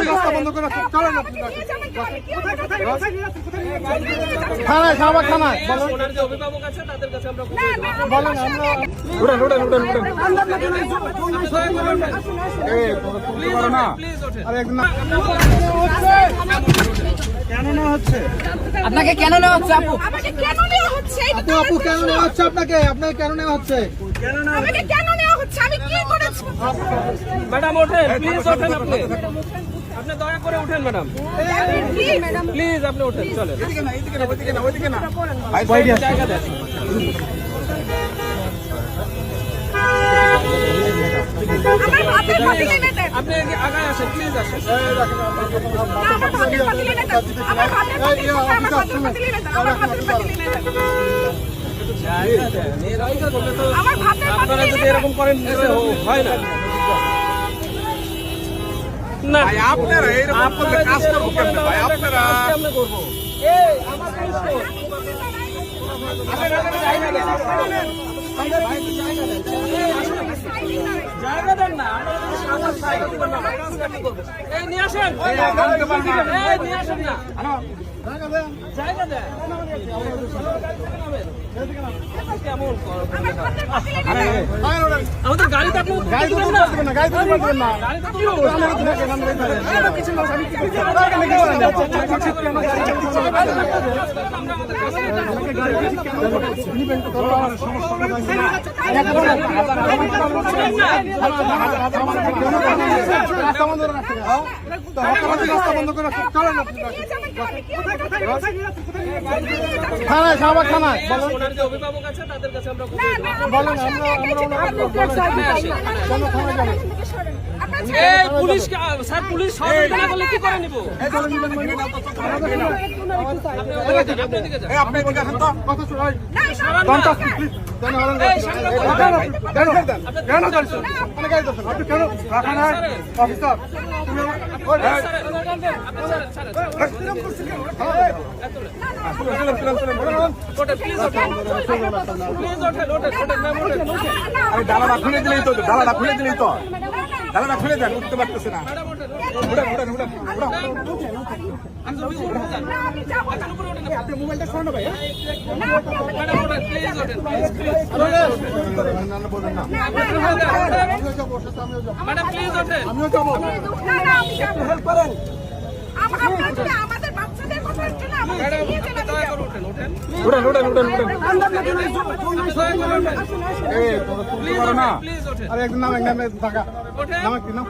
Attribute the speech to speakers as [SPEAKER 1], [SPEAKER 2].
[SPEAKER 1] রাস্তা বন্ধ করে চলেন থানায় শাহবাগ থানায়
[SPEAKER 2] ওনার যে অভিভাবক আছে তাদের কাছে আমরা
[SPEAKER 1] বলেন আমরা আরে একদম কেন না হচ্ছে
[SPEAKER 3] আপনাকে কেন নেওয়া হচ্ছে আপু?
[SPEAKER 4] আমাকে কেন নেওয়া হচ্ছে?
[SPEAKER 1] আপু কেন নেওয়া হচ্ছে আপনাকে কেন নেওয়া হচ্ছে
[SPEAKER 4] আমাকে কেন নেওয়া হচ্ছে? আমি কি করেছি?
[SPEAKER 2] ম্যাডাম ওঠেন, প্লিজ ওঠেন আপনি। আপনি দয়া করে উঠেন ম্যাডাম, প্লিজ আপনি উঠেন, চলেন। জায়গা দেন।
[SPEAKER 4] আমার হাতের পাতিলে নেন।
[SPEAKER 2] আপনি আগায় আসেন, প্লিজ আসেন।
[SPEAKER 4] আমার হাতের পাতিলে নেন। আমার হাতের পাতিলে নেন। আমার হাতের পাতিলে নেন।
[SPEAKER 2] জায়গা দেন। এরকম করলে তো
[SPEAKER 4] আমার হাতের
[SPEAKER 2] আপনারা
[SPEAKER 4] পাতিলে
[SPEAKER 2] যদি
[SPEAKER 4] নেন।
[SPEAKER 2] এরকম করেন হয় না। না
[SPEAKER 1] আপনারা এরকম করলে কাজ করবো কেমনে ভাই আপনারা
[SPEAKER 2] কেমনে করবো? এই আমার পুলিশ তো। জায়গা দেন না, আমরা সাইড দিব না। এই নিয়ে আসেন, এই নিয়ে আসেন না, জায়গা দেন। কেমন আমাদের গাড়িতে আপনি
[SPEAKER 1] গাড়ি তো দিবেন না গাড়ি তো দিবেন না
[SPEAKER 2] গাড়িতে তুলবো।
[SPEAKER 1] রাস্তা বন্ধ করে চলেন থানায় শাহবাগ থানায়
[SPEAKER 2] ওনার যে অভিভাবক আছে তাদের কাছে আমরা
[SPEAKER 1] বলেন
[SPEAKER 2] এই পুলিশ স্যার, পুলিশ সহযোগিতা না করলে কি করে নিব?
[SPEAKER 1] আপনি এদিকে আসেন তো কথা শুনুন ডালাটা খুলে দিলেই তো ডালাটা খুলে দিলেই তো ডালাটা খুলে দেন উঠতে পারতেছে না আপনি মোবাইলটা শোনো ভাই
[SPEAKER 2] ম্যাডাম প্লিজ ওঠেন।
[SPEAKER 1] আমিও যাবো হেল্প করেন
[SPEAKER 4] আমাদের বাচ্চাদের কথা একটু না আমাদের নিয়ে চলে
[SPEAKER 2] দয়া করে উঠেন, উঠেন।
[SPEAKER 1] এই তো না
[SPEAKER 2] প্লিজ ওঠেন।
[SPEAKER 1] আরে একদম নাম থাকা
[SPEAKER 2] ওঠেন।
[SPEAKER 1] নাম কি নাম